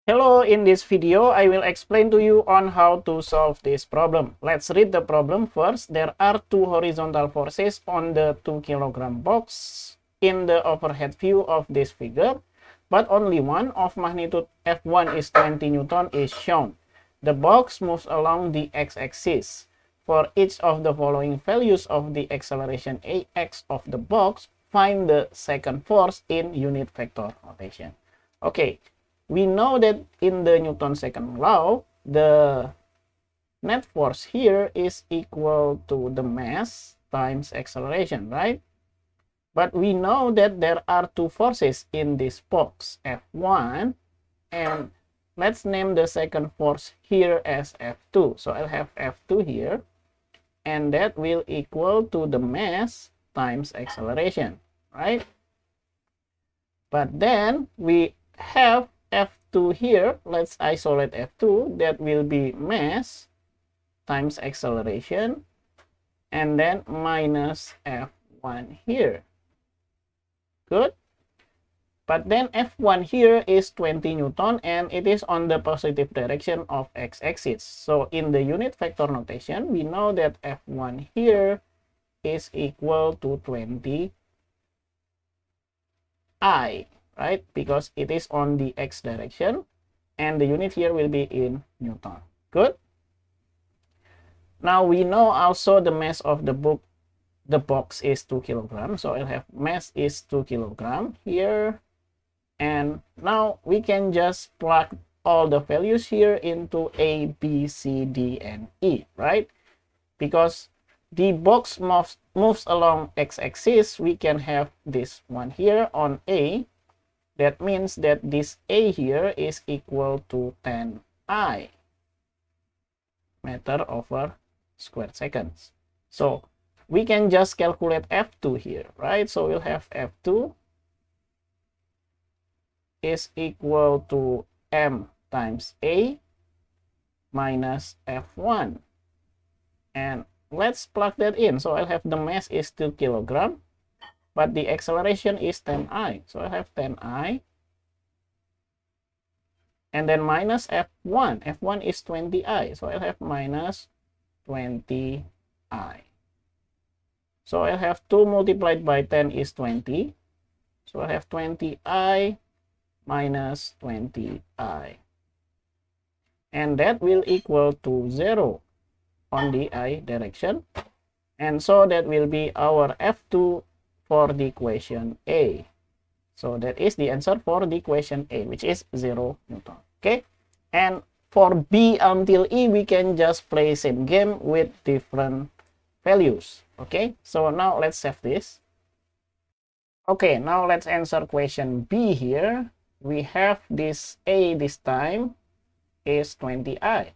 Hello, in this video, I will explain to you on how to solve this problem. Let's read the problem first. There are two horizontal forces on the 2 kilogram box in the overhead view of this figure, but only one of magnitude F1 is 20 Newton is shown. The box moves along the x-axis. For each of the following values of the acceleration AX of the box, find the second force in unit vector notation. Okay. We know that in the Newton's second law, the net force here is equal to the mass times acceleration, right? But we know that there are two forces in this box, F1, and let's name the second force here as F2. So I'll have F2 here, and that will equal to the mass times acceleration, right? But then we have F2 here. Let's isolate F2. That will be mass times acceleration, and then minus F1 here. Good. But then F1 here is 20 Newton, and it is on the positive direction of x-axis. So in the unit vector notation, we know that F1 here is equal to 20 I, right? Because it is on the x direction, and the unit here will be in Newton. Good. Now we know also the mass of the box is 2 kilograms. So I'll have mass is 2 kilograms here. And now we can just plug all the values here into A, B, C, D, and E, right? Because the box moves along x-axis, we can have this one here on A. That means that this A here is equal to 10I meter over squared seconds. So we can just calculate F2 here, right? So we'll have F2 is equal to M times A minus F1. And let's plug that in. So I'll have the mass is 2 kilograms, but the acceleration is 10I. So I have 10I. And then minus F1. F1 is 20I. So I'll have minus 20I. So I'll have 2 multiplied by 10 is 20. So I have 20I minus 20I. And that will equal to 0 on the I direction. And so that will be our F2 for the equation A. So that is the answer for the equation A, which is 0 Newton. Okay. And for B until E, we can just play same game with different values. Okay. So now let's save this. Okay. Now let's answer question B here. We have this A this time is 20I.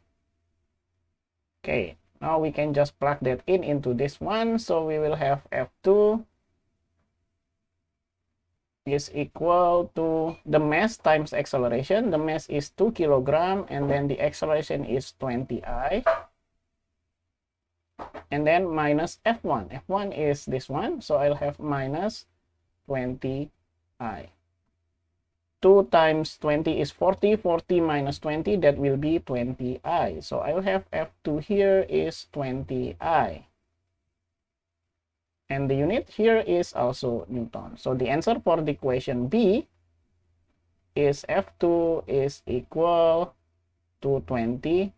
Okay. Now we can just plug that in into this one. So we will have F2 is equal to the mass times acceleration. The mass is 2 kilograms, and then the acceleration is 20I. And then minus F1. F1 is this one. So I'll have minus 20I. 2 times 20 is 40. 40 minus 20, that will be 20I. So I'll have F2 here is 20I. And the unit here is also Newton. So the answer for the equation B is F2 is equal to 20I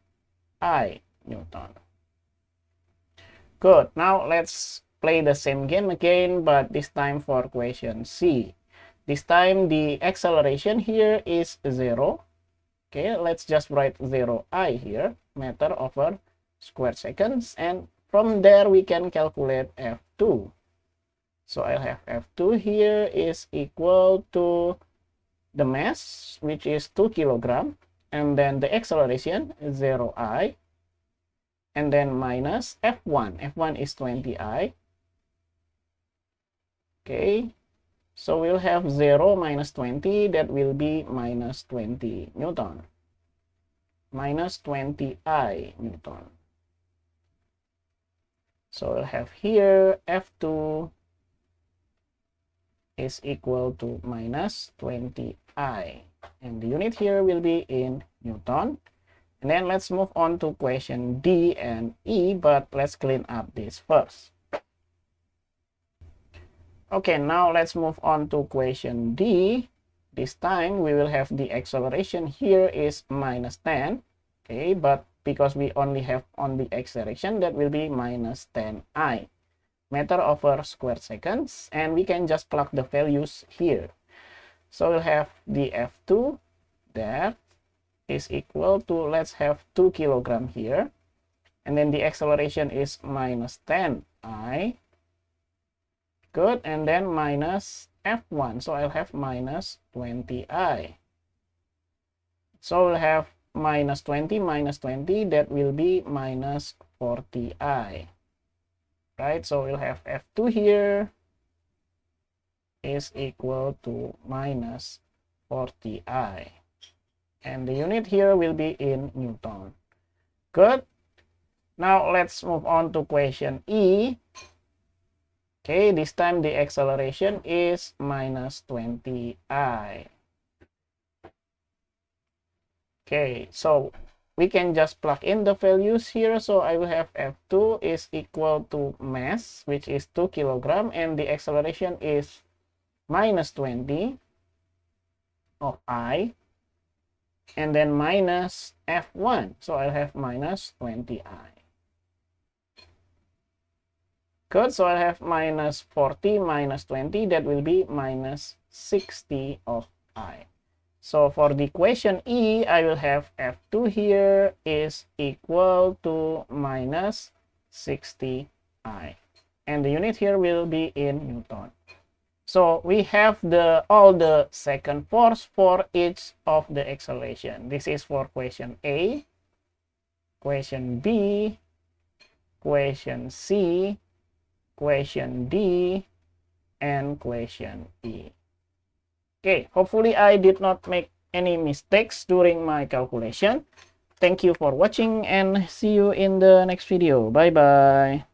Newton. Good. Now let's play the same game again, but this time for question C. This time the acceleration here is 0. Okay, let's just write 0I here, meter over squared seconds. And from there, we can calculate F2. So I'll have F2 here is equal to the mass, which is 2 kilograms, and then the acceleration is 0I, and then minus F1. F1 is 20I. Okay, so we'll have 0 minus 20, that will be minus 20 Newton. Minus 20I Newton. So we'll have here F2 is equal to minus 20I. and the unit here will be in Newton. And then let's move on to question D and E, but let's clean up this first. Okay, now let's move on to question D. This time we will have the acceleration here is minus 10. Okay, but because we only have on the acceleration, that will be minus 10I meter over square seconds, and we can just plug the values here. So we'll have the F2 that is equal to, let's have 2 kilogram here, and then the acceleration is minus 10I. Good, and then minus F1, so I'll have minus 20I. So we'll have minus 20 minus 20, that will be minus 40I. Right, so we'll have F2 here is equal to minus 40I. And the unit here will be in Newton. Good. Now let's move on to question E. Okay, this time the acceleration is minus 20I. Okay, so we can just plug in the values here. So I will have F2 is equal to mass, which is 2 kilogram, and the acceleration is minus 20 of I, and then minus F1. So I'll have minus 20I. Good, so I have minus 40 minus 20, that will be minus 60 of I. So for the question E, I will have F2 here is equal to minus 60I. And the unit here will be in Newton. So we have all the second force for each of the acceleration. This is for question A, question B, question C, question D, and question E. Okay, hopefully I did not make any mistakes during my calculation. Thank you for watching and see you in the next video. Bye bye.